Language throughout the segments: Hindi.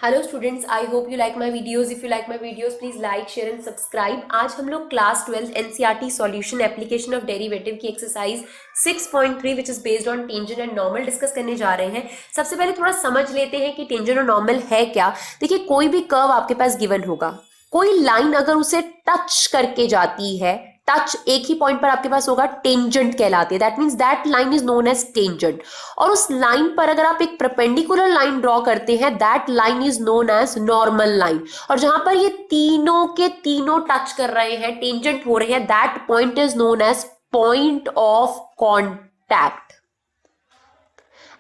Hello students, I hope you like my videos. If you like my videos please like share and subscribe. आज हम लोग class 12 NCERT solution application of derivative की exercise 6.3 which is based on tangent and normal discuss करने जा रहे हैं. सबसे पहले थोड़ा समझ लेते हैं कि टेंजेंट और नॉर्मल है क्या. देखिए, कोई भी कर्व आपके पास गिवन होगा, कोई लाइन अगर उसे टच करके जाती है, टच एक ही पॉइंट पर आपके पास होगा, टेंजेंट कहलाती है. That means that line is known as tangent. और उस लाइन पर अगर आप एक परपेंडिकुलर लाइन ड्रॉ करते हैं, that line is known as normal line. और जहां पर ये तीनों के तीनों टच कर रहे हैं, टेंजेंट हो रहे हैं, that point is known as point of contact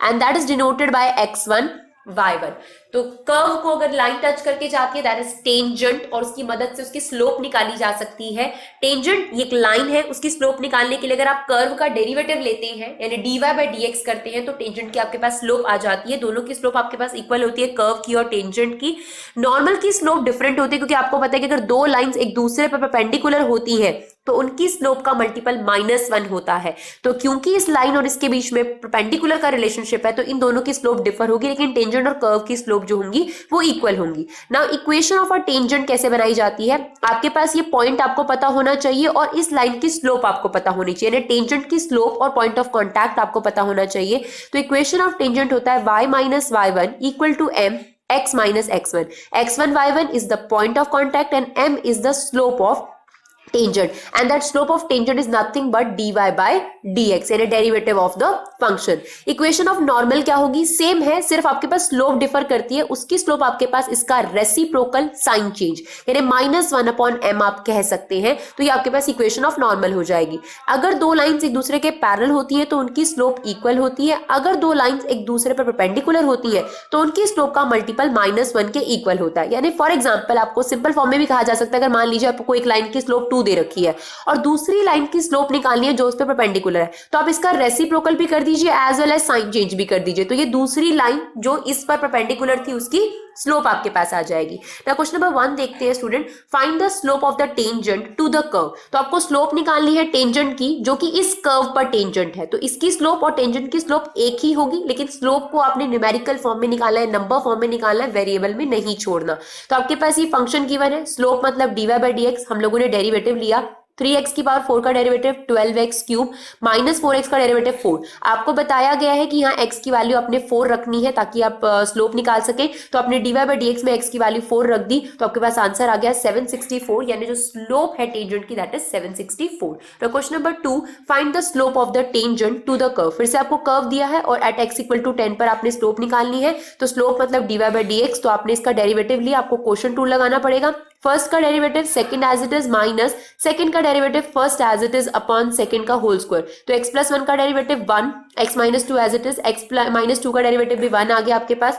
and that is denoted by x1 y1. तो कर्व को अगर लाइन टच करके जाती है, दैट इज टेंजेंट, और उसकी मदद से उसकी स्लोप निकाली जा सकती है. टेंजेंट ये एक लाइन है, उसकी स्लोप निकालने के लिए अगर आप कर्व का डेरिवेटिव लेते हैं यानी dy बाय dx करते हैं, तो टेंजेंट की आपके पास स्लोप आ जाती है. दोनों की स्लोप आपके पास इक्वल होती है, कर्व की और टेंजेंट की. नॉर्मल की स्लोप डिफरेंट होती है, क्योंकि आपको पता है कि अगर दो लाइंस एक दूसरे पर परपेंडिकुलर होती है तो उनकी स्लोप का मल्टीपल -1 होता है. तो क्योंकि इस लाइन और इसके बीच में परपेंडिकुलर का रिलेशनशिप है, तो इन दोनों की स्लोप डिफर होगी, लेकिन टेंजेंट और कर्व की स्लोप जो होंगी वो इक्वल होंगी. Now equation of a tangent कैसे बनाई जाती है? आपके पास ये पॉइंट आपको पता होना चाहिए और इस लाइन की स्लोप आपको पता होनी चाहिए, यानी टेंजेंट की स्लोप और पॉइंट ऑफ कॉन्टैक्ट आपको पता होना चाहिए. तो इक्वेशन ऑफ टेंजेंट होता है y minus y1 equal to m x minus x1. x1 y1 is the point of contact and m is the slope of tangent, and that slope of tangent is nothing but dy by dx, यानी derivative of the function. Equation of normal क्या होगी? सेम है, सिर्फ आपके पास स्लोप डिफर करती है. उसकी स्लोप आपके पास इसका रेसिप्रोकल साइन चेंज, यानी -1/m आप कह सकते हैं. तो ये आपके पास इक्वेशन ऑफ नॉर्मल हो जाएगी. अगर दो लाइंस एक दूसरे के पैरेलल होती है तो उनकी स्लोप इक्वल होती है. अगर दो लाइंस एक दूसरे पर परपेंडिकुलर होती है तो उनकी स्लोप का मल्टीपल -1 के इक्वल होता है. यानी फॉर एग्जाम्पल आपको सिंपल फॉर्म में भी कहा जा सकता है, अगर मान लीजिए आपको एक लाइन की स्लोप 2 दे रखी है और दूसरी लाइन की स्लोप निकालनी है जो उस पर परपेंडिकुलर है, तो आप इसका रेसिप्रोकल भी कर दीजिए as well as sign change भी कर दीजिए. तो ये दूसरी लाइन जो इस पर परपेंडिकुलर थी उसकी स्लोप आपके पास आ जाएगी. ना क्वेश्चन नंबर 1 देखते हैं student. Find the slope of the tangent to the curve. तो आपको स्लोप निकालनी है टेंजेंट की, जो कि इस कर्व पर टेंजेंट है. तो इसकी स्लोप और टेंजेंट की स्लोप एक ही होगी, लेकिन स्लोप को आपने न्यूमेरिकल फॉर्म में निकालना है, नंबर फॉर्म में निकालना है, वेरिएबल में नहीं छोड़ना. तो आपके पास ये फंक्शन गिवन है, स्लोप मतलब dy बाय dx. हम लोगों ने डेरिवेटिव लिया 3x की पावर 4 का derivative 12x cube minus 4x का डेरिवेटिव 4. आपको बताया गया है कि यहाँ x की वैल्यू आपने 4 रखनी है ताकि आप स्लोप निकाल सके. तो आपने dy बाय dx में x की वैल्यू 4 रख दी, तो आपके पास आंसर आ गया 764, यानी जो स्लोप है टेंजेंट की दैट इज 764. तो question number 2, find the slope of the tangent to the curve. फिर से आपको कर्व दिया है और एट x इक्वल टू 10 पर आपने स्लोप निकालनी है. तो स्लोप मतलब dy बाय dx, तो आपने इसका डेरिवेटिव लिया, आपको क्वोशिएंट रूल लगाना पड़ेगा. फर्स्ट का derivative second as it is minus second का derivative first as it is upon second का होल स्क्वायर. तो x प्लस 1 का derivative 1, x minus 2 as it is, x minus 2 का डेरिवेटिव भी 1 आ गया आपके पास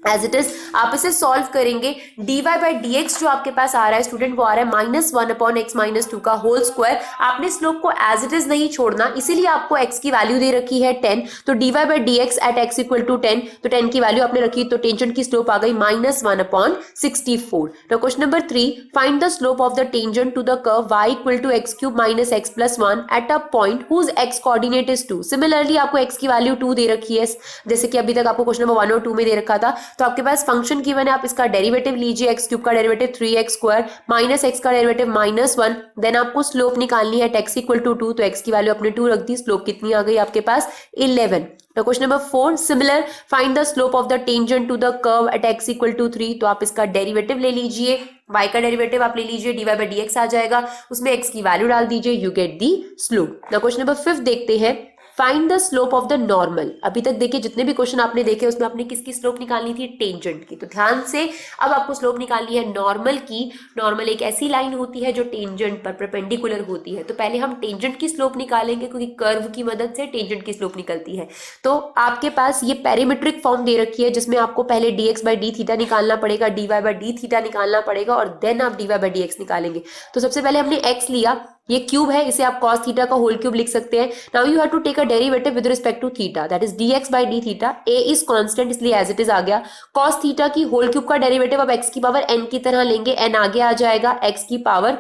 एज इट इज. आप इसे सॉल्व करेंगे, dy बाय dx जो आपके पास आ रहा है स्टूडेंट, वो आ रहा है -1/x माइनस 2 का होल स्क्वायर. आपने स्लोप को एज इट इज नहीं छोड़ना, इसीलिए आपको x की वैल्यू दे रखी है 10. तो dy by dx at x equal to 10, तो 10 की वैल्यू आपने रखी, तो टेंजेंट की स्लोप आ गई -1/64. तो question number 3, find the slope of the tangent to the curve y equal to x cube minus x plus 1 at a point whose x coordinate is 2. Similarly आपको x की वैल्यू 2 दे रखी है, जैसे कि अभी तक आपको क्वेश्चन नंबर 1 और 2 में दे रखा था. तो आपके पास फंक्शन गिवन है, आप इसका डेरिवेटिव लीजिए, एक्स क्यूब का derivative 3x square minus x का डेरिवेटिव -1. देन आपको स्लोप निकालनी है x इक्वल टू 2, तो x की वैल्यू अपने 2 रख दी, स्लोप कितनी आ गई आपके पास 11. तो question number 4, similar find the slope of the tangent to the curve at x equal to 3. तो आप इसका डेरिवेटिव ले लीजिए, y का डेरिवेटिव आप ले लीजिए, dy बाय dx आ जाएगा, उसमें x की वैल्यू डाल दीजिए, यू गेट दी स्लोप. ना क्वेश्चन नंबर 5 देखते हैं. Find the slope of the normal. अभी तक देखिए जितने भी क्वेश्चन आपने देखे उसमें आपने किसकी स्लोप निकालनी थी? टेंजेंट की. तो ध्यान से अब आपको स्लोप निकालनी है नॉर्मल की. नॉर्मल एक ऐसी लाइन होती है जो टेंजेंट पर परपेंडिकुलर होती है. तो पहले हम टेंजेंट की स्लोप निकालेंगे, क्योंकि कर्व की मदद से टेंजेंट की स्लोप निकलती है. तो आपके पास ये पेरीमेट्रिक फॉर्म दे रखी है, जिसमें आपको पहले dx बाय d थीटा निकालना पड़ेगा, dy बाय d थीटा निकालना पड़ेगा, और देन आप dy बाय dx निकालेंगे. तो सबसे पहले हमने x लिया, ये क्यूब है, इसे आप cos थीटा का होल क्यूब लिख सकते हैं. Now you have to take a derivative with respect to theta, that is dx by d theta. a is constant, इसलिए एज इट इज आ गया. cos थीटा की होल क्यूब का डेरिवेटिव अब x की पावर n की तरह लेंगे, n आगे आ जाएगा, x की पावर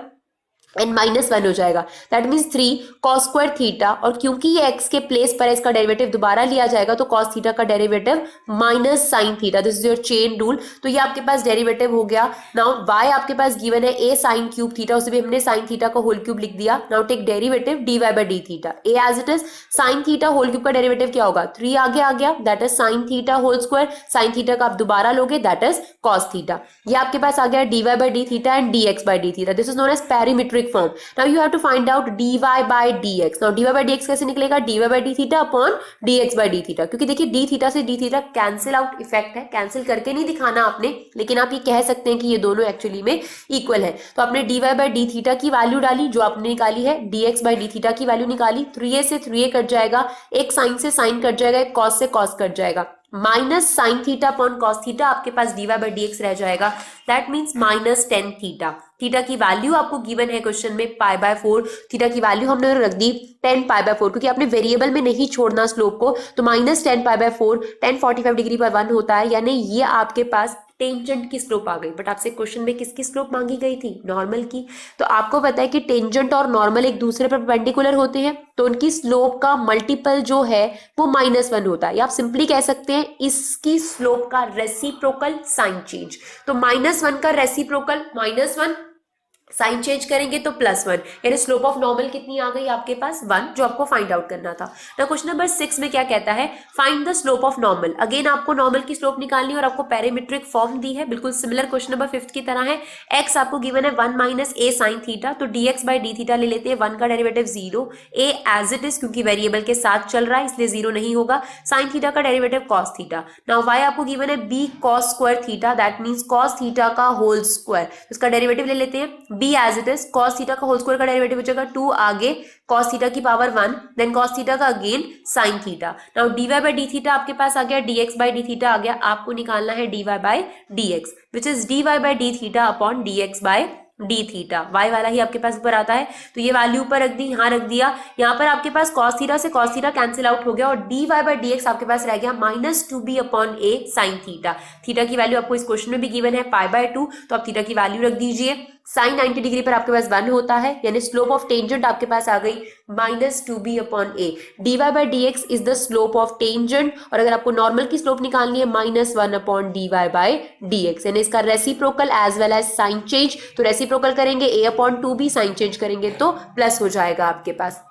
एंड -1 हो जाएगा, that means 3 cos square theta, और क्योंकि ये x के प्लेस पर है इसका डेरिवेटिव दोबारा लिया जाएगा तो cos थीटा का derivative minus sine theta, this is your chain rule. तो ये आपके पास डेरिवेटिव हो गया। नाउ y आपके पास गिवन है a साइन क्यूब थीटा, उसे भी हमने साइन थीटा का होल क्यूब लिख दिया। Now take derivative dy by d theta, a as it is, sine theta whole cube का डेरिवेटिव क्या होगा, 3 आगे आ गया, that is sine theta whole square, sine theta का आप दोबारा लोगे दैट इज cos थीटा। ये आपके पास आ गया dy by d theta and dx by d theta, this is known as parametric form. Now you have to find out dy by dx। Now dy by dx कैसे निकलेगा, dy by d theta upon dx by d theta, क्योंकि देखिए डी थीटा से d theta cancel out effect है, कैंसिल करके नहीं दिखाना आपने, लेकिन आप ये कह सकते हैं कि ये दोनों एक्चुअली में इक्वल है। तो आपने dy बाई डी थीटा की वैल्यू डाली जो आपने निकाली है, dx बाई डी थीटा की वैल्यू निकाली, 3a से 3a कट जाएगा, एक साइन से साइन कट जाएगा, एक cos से cos कट जाएगा, minus sine theta upon cos theta, आपके पास dy बाई dx रह जाएगा, that means minus 10 theta. Theta की वैल्यू आपको गिवन है क्वेश्चन में π/4, थीटा की वैल्यू हमने रख दी 10 π/4, क्योंकि आपने वेरिएबल में नहीं छोड़ना स्लोप को, तो माइनस 10 π/4, 10 45 डिग्री पर 1 होता है, यानी ये आपके पास टेंजेंट की स्लोप आ गई। बट आपसे क्वेश्चन में किसकी स्लोप मांगी गई थी, नॉर्मल की। तो आपको पता है कि टेंजेंट और नॉर्मल एक दूसरे पर परपेंडिकुलर होते हैं, तो उनकी स्लोप का मल्टीपल जो है वो -1 होता है, या आप सिंपली कह सकते हैं इसकी स्लोप का रेसिप्रोकल साइन चेंज। तो -1 का रेसिप्रोकल -1, साइन चेंज करेंगे तो +1, यानी स्लोप ऑफ नॉर्मल कितनी आ गई आपके पास 1, जो आपको फाइंड आउट करना था ना। क्वेश्चन नंबर 6 में क्या कहता है, find the slope of normal. Again आपको नॉर्मल की स्लोप निकालनी और आपको पैरामीट्रिक फॉर्म दी है, बिल्कुल सिमिलर क्वेश्चन नंबर 5 की तरह है। x आपको गिवन है 1 माइनस a साइन थीटा, तो dx बाई डी थीटा ले लेते हैं, 1 का derivative 0, a as it is क्योंकि वेरिएबल के साथ चल रहा है इसलिए 0 नहीं होगा, साइन थीटा का derivative cos theta. Now y आपको गिवन है b cos square theta, that means cos theta का होल स्क्वायर, इसका डेरिवेटिव ले लेते हैं, b as it is, cos theta का होल स्क्वायर का डेरिवेटिव हो जाएगा 2 आगे cos थीटा की पावर 1, देन cos थीटा का again sin theta. Now dy by d theta आपके पास आ गया, dx बाई डी थीटा आ गया, आपको निकालना है dy by dx, which is dy by d theta upon dx by d theta, y वाला ही आपके पास ऊपर आता है, तो ये वैल्यू ऊपर रख दी, यहाँ रख दिया। यहाँ पर आपके पास cos थीटा से cos थीटा कैंसिल आउट हो गया और dy बाई dx आपके पास रह गया -2b upon a sin theta. Theta की वैल्यू आपको इस क्वेश्चन में भी गिवन है π/2, तो आप थीटा की वैल्यू रख दीजिए। साइन 90 डिग्री पर आपके पास 1 होता है, यानी स्लोप ऑफ टेंजेंट आपके पास आ गई -2b upon a। dy by dx is the slope of tangent, और अगर आपको नॉर्मल की स्लोप निकालनी है -1 अपॉन dy बाई dx, यानी इसका reciprocal as well as sign change, तो रेसिप्रोकल करेंगे a upon 2b, sign change करेंगे तो प्लस हो जाएगा आपके पास।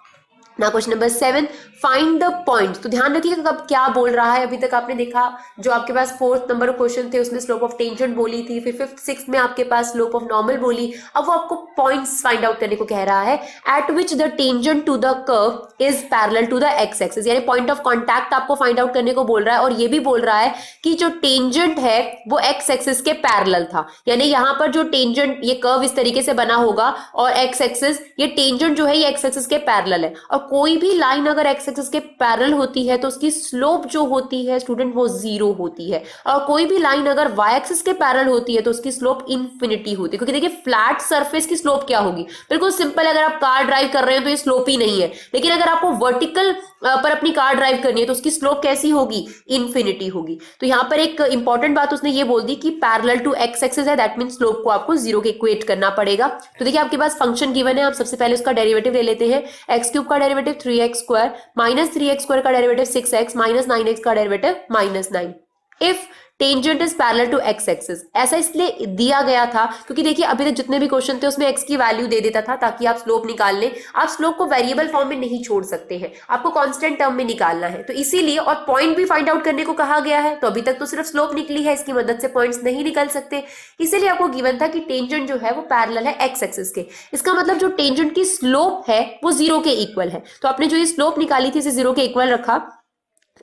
ना question number 7, find the point. तो ध्यान रखिएगा कब क्या बोल रहा है, अभी तक आपने देखा जो आपके पास 4th नंबर क्वेश्चन थे उसमें स्लोप ऑफ टेंजेंट बोली थी, फिर 5th 6th में आपके पास स्लोप ऑफ नॉर्मल बोली। अब वो आपको पॉइंट्स फाइंड आउट करने को कह रहा है, at which the tangent to the curve is parallel to the X axis, यानी पॉइंट ऑफ कॉन्टैक्ट आपको फाइंड आउट करने को बोल रहा है, और ये भी बोल रहा है कि जो टेंजेंट है वो एक्स एक्सिस के पैरेलल था, यानी यहाँ पर जो टेंजेंट, ये कर्व इस तरीके से बना होगा और एक्स एक्सिस, ये टेंजेंट जो है ये एक्स एक्सिस के पैरेलल है, और कोई भी लाइन अगर एक्स एक्सिस के पैरेलल होती है तो उसकी स्लोप जो होती है स्टूडेंट वो 0 होती है, और कोई भी लाइन अगर वाई एक्सिस के पैरेलल होती है तो उसकी स्लोप इन्फिनिटी होती है। क्योंकि देखिए फ्लैट सरफेस की स्लोप क्या होगी, बिल्कुल सिंपल, अगर आप कार ड्राइव कर रहे हैं तो ये स्लोप ही नहीं है, लेकिन अगर आपको वर्टिकल पर अपनी कार ड्राइव करनी है तो उसकी स्लोप कैसी होगी, इन्फिनिटी होगी। तो यहाँ पर एक इंपॉर्टेंट बात उसने ये बोल दी कि पैरेलल टू एक्स एक्सिस है, दैट मीन स्लोप को आपको 0 के इक्वेट करना पड़ेगा। तो देखिए आपके पास फंक्शन गिवन है, आप सबसे पहले उसका डेरिवेटिव ले लेते हैं, एक्स क्यूब का derivative 3x square, minus 3x square का डेरिवेटिव 6x, माइनस 9x का derivative -9। If tangent is parallel to X axis, ऐसा इसलिए दिया गया था क्योंकि देखिए अभी तक जितने भी क्वेश्चन थे उसमें एक्स की वैल्यू दे देता था ताकि आप स्लोप निकाल लें। आप स्लोप को वेरिएबल फॉर्म में नहीं छोड़ सकते हैं, आपको कांस्टेंट टर्म में निकालना है, तो इसीलिए, और पॉइंट भी फाइंड आउट करने को कहा गया है। तो अभी तक तो सिर्फ स्लोप निकली है, इसकी मदद से पॉइंट्स नहीं निकल सकते, इसीलिए आपको गिवन था कि टेंजेंट जो है वो पैरेलल है एक्स एक्सिस के। इसका मतलब जो टेंजेंट की स्लोप है वो 0 के इक्वल है, तो आपने जो ये स्लोप निकाली थी इसे 0 के इक्वल रखा,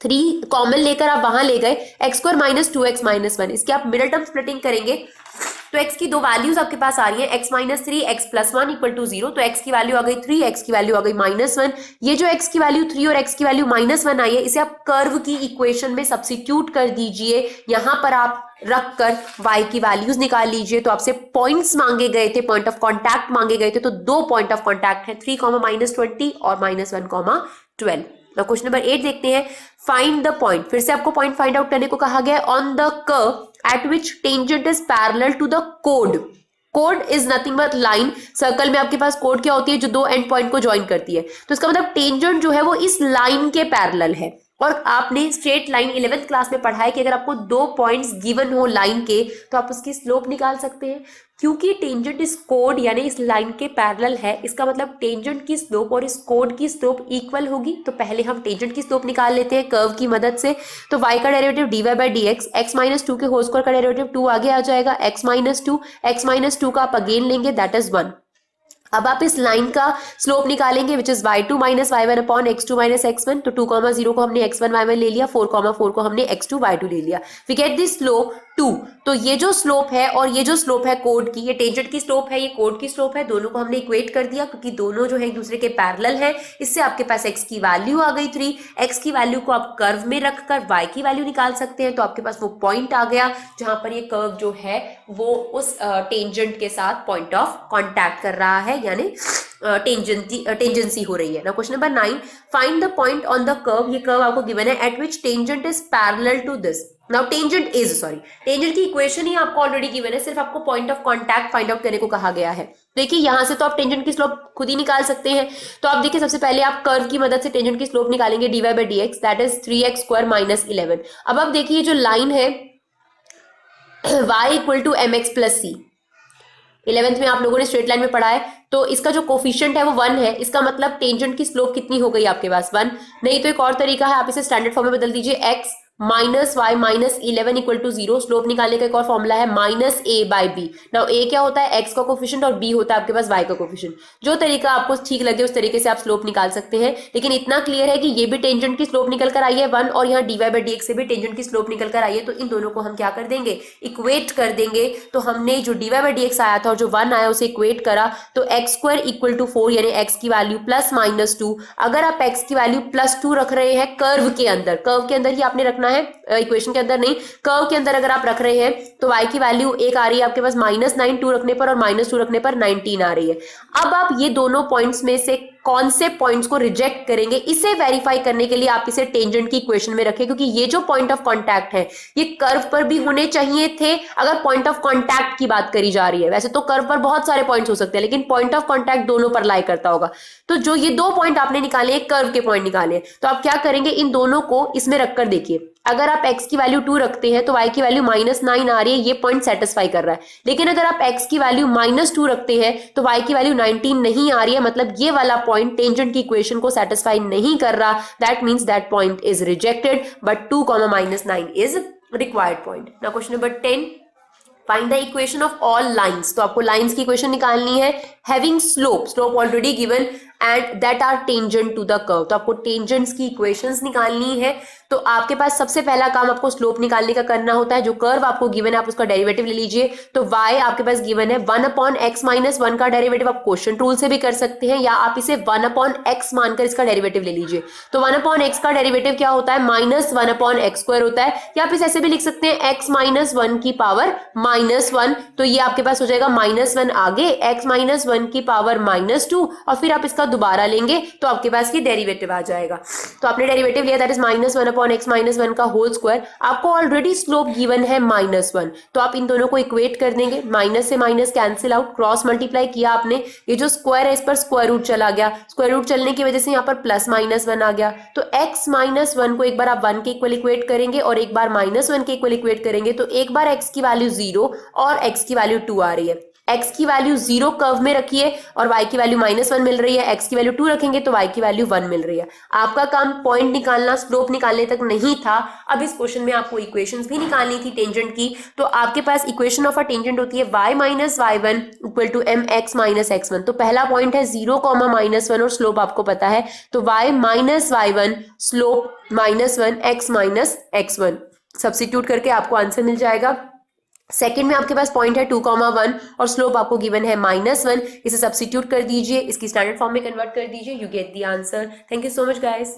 3 कॉमन लेकर आप वहां ले गए, x square minus 2x minus 1, इसकी आप मिडिल टर्म स्प्लिटिंग करेंगे तो x की 2 वैल्यूज आपके पास आ रही है, x minus 3 x plus 1 equal to 0, तो x की वैल्यू आ गई 3, x की वैल्यू आ गई -1। ये जो x की वैल्यू 3 और x की वैल्यू -1 आई है, इसे आप कर्व की इक्वेशन में सब्स्टिट्यूट कर दीजिए, यहां पर आप रख कर y की वैल्यूज निकाल लीजिए। तो आपसे पॉइंट्स मांगे गए थे, पॉइंट ऑफ कॉन्टैक्ट मांगे गए थे, तो 2 पॉइंट ऑफ कॉन्टैक्ट है, 3, -20 और -1, 12। ना क्वेश्चन नंबर 8 देखते हैं, फाइंड द पॉइंट। फिर से आपको पॉइंट फाइंड आउट करने को कहा गया है, on the curve at which tangent is parallel to the कोड। कोड is nothing but line, circle में आपके पास कोड क्या होती है, जो दो एंड पॉइंट को ज्वाइन करती है। तो इसका मतलब टेंजेंट जो है वो इस लाइन के पैरेलल है। और आपने स्ट्रेट लाइन 11th क्लास में पढ़ा है कि अगर आपको दो पॉइंट्स गिवन हो लाइन के तो आप उसकी स्लोप निकाल सकते हैं। क्योंकि टेंजेंट इस कोड यानी इस लाइन के पैरेलल है, इसका मतलब टेंजेंट की स्लोप और इस कोड की स्लोप इक्वल होगी। तो पहले हम टेंजेंट की स्लोप निकाल लेते हैं कर्व की मदद से। तो y का derivative dy by d x, x minus two के होल स्क्वायर का डेरिवेटिव 2 आगे आ जाएगा, x माइनस टू का आप अगेन लेंगे, दैट इज 1। अब आप इस लाइन का स्लोप निकालेंगे which is y2 minus y1 upon x2 minus x1। तो 2,0 को हमने x1 y1 ले लिया, 4,4 को हमने x2 y2 ले लिया। We get this slope 2। तो ये जो स्लोप है और ये जो स्लोप है कोड की, ये टेंजेंट की स्लोप है, ये कोड की स्लोप है, दोनों को हमने इक्वेट कर दिया क्योंकि दोनों जो है एक दूसरे के पैरेलल है। इससे आपके पास x की वैल्यू आ गई 3। x की वैल्यू को आप कर्व में रखकर y की वैल्यू निकाल सकते हैं। तो आपके पास वो पॉइंट आ गया जहां पर ये कर्व जो है वो उस टेंजेंट के साथ पॉइंट ऑफ कॉन्टैक्ट कर रहा है, यानी टेंजेंसी हो रही है ना। Question number 9, find the point on the curve, ये कर्व आपको गिवन है, at which tangent is parallel to this. Now tangent की इक्वेशन ही आपको ऑलरेडी गिवन है, सिर्फ आपको point of contact find out करने को कहा गया है। देखिए यहां से तो आप टेंजेंट की स्लोप खुद ही निकाल सकते हैं। तो आप देखिए सबसे पहले आप कर्व की मदद से टेंजेंट की स्लोप निकालेंगे, dy by d x, that is 3x square minus 11। अब आप देखिए जो लाइन है y equal to m x plus c, 11th में आप लोगों ने स्ट्रेट लाइन में पढ़ा है, तो इसका जो कोफिशिएंट है वो 1 है। इसका मतलब टेंजेंट की स्लोप कितनी हो गई आपके पास, 1। नहीं तो एक और तरीका है, आप इसे स्टैंडर्ड फॉर्म में बदल दीजिए, x minus y minus 11 equal to 0। Slope निकालने का एक और फॉर्मूला है minus a by b. Now a क्या होता है, x का कोफिशिएंट, और b होता है आपके पास y का कोफिशिएंट। जो तरीका आपको ठीक लगे उस तरीके से आप स्लोप निकाल सकते हैं, लेकिन इतना क्लियर है कि ये भी टेंजेंट की स्लोप निकल कर आई है 1, और यहाँ dy बाई डी एक्स से भी टेंजेंट की स्लोप निकल कर आई है। तो इन दोनों को हम क्या कर देंगे, इक्वेट कर देंगे। तो हमने जो dy बाई डी एक्स आया था और जो 1 आया उसे इक्वेट करा, तो एक्स स्क्वायर इक्वल टू 4 यानी x की वैल्यू प्लस माइनस 2। अगर आप x की वैल्यू प्लस 2 रख रहे हैं कर्व के अंदर ही आपने रखना है, इक्वेशन के अंदर नहीं, कर्व के अंदर अगर आप रख रहे हैं तो y की वैल्यू एक आ रही है आपके पास -9 2 रखने पर, और -2 रखने पर 19 आ रही है। अब आप ये दोनों पॉइंट्स में से कौन से पॉइंट्स को रिजेक्ट करेंगे, इसे वेरीफाई करने के लिए आप इसे टेंजेंट की इक्वेशन में रखें, क्योंकि ये जो पॉइंट ऑफ कांटेक्ट है ये कर्व पर भी होने चाहिए थे अगर पॉइंट ऑफ कांटेक्ट की बात करी जा रही है। वैसे तो कर्व पर बहुत सारे पॉइंट्स हो सकते हैं, लेकिन पॉइंट ऑफ कांटेक्ट दोनों पर लाई करता होगा। तो जो ये दो पॉइंट आपने निकाले, कर्व के पॉइंट निकाले, तो आप क्या करेंगे, इन दोनों को इसमें रखकर देखिए। अगर आप x की वैल्यू 2 रखते हैं तो y की वैल्यू -9 आ रही है, ये पॉइंट सेटिस्फाई कर रहा है। लेकिन अगर आप x की वैल्यू -2 रखते हैं तो y की वैल्यू 19 नहीं आ रही है, मतलब ये वाला पॉइंट टेंजेंट की इक्वेशन को सेटिस्फाई नहीं कर रहा। That means that point is rejected, but 2, -9 is required point. Now question number 10, find the equation of all lines. तो आपको लाइंस की इक्वेशन निकालनी है, having slope already given and that are tangent to the curve. तो आपको टेंजेंट्स की इक्वेशंस निकालनी है। तो आपके पास सबसे पहला काम आपको स्लोप निकालने का करना होता है। जो कर्व आपको गिवन है आप उसका डेरिवेटिव ले लीजिए। तो y आपके पास गिवन है 1 अपॉन x माइनस 1 का डेरिवेटिव आप क्वोशिएंट रूल से भी कर सकते हैं, या आप इसे 1 अपॉन x मानकर इसका डेरिवेटिव ले लीजिए। तो 1 अपॉन x का डेरिवेटिव क्या होता है, -1 अपॉन एक्स स्क्वायर होता है, या आप इसे ऐसे भी लिख सकते हैं x माइनस 1 की पावर -1। तो ये आपके पास हो जाएगा -1 आगे x माइनस 1 की पावर -2, और फिर आप इसका दोबारा लेंगे तो आपके पास ये डेरिवेटिव आ जाएगा। तो आपने डेरिवेटिव लिया, that is -1 upon x minus 1 का होल स्क्वायर। आपको ऑलरेडी स्लोप गिवन है -1, तो आप इन दोनों को इक्वेट कर देंगे। माइनस से minus cancel out, cross multiply किया आपने, ये जो स्क्वायर है इस पर स्क्वायर रूट चला गया, स्क्वायर रूट चलने की वजह से यहाँ पर +-1 आ गया। तो x माइनस 1 को एक बार आप 1 के इक्वल इक्वेट करेंगे और एक बार -1 के इक्वल इक्वेट करेंगे। तो एक बार x की वैल्यू 0 और x की वैल्यू 2 आ रही है। x की वैल्यू 0 कर्व में रखिए और y की वैल्यू -1 मिल रही है, x की वैल्यू 2 रखेंगे तो y की वैल्यू 1 मिल रही है। आपका काम पॉइंट निकालना, स्लोप निकालने तक नहीं था। अब इस क्वेश्चन में आपको इक्वेशंस भी निकालनी थी टेंजेंट की। तो आपके पास इक्वेशन ऑफ अ टेंजेंट होती है y minus y1 equal to mx minus x1। तो पहला पॉइंट है 0, -1 और स्लोप आपको पता है, तो y minus y1 slope -1 x minus x1 substitute करके आपको आंसर मिल जाएगा। सेकंड में आपके पास पॉइंट है 2,1 और स्लोप आपको गिवन है -1। इसे सब्स्टिट्यूट कर दीजिए, इसकी स्टैंडर्ड फॉर्म में कन्वर्ट कर दीजिए, you get the answer. Thank you so much guys.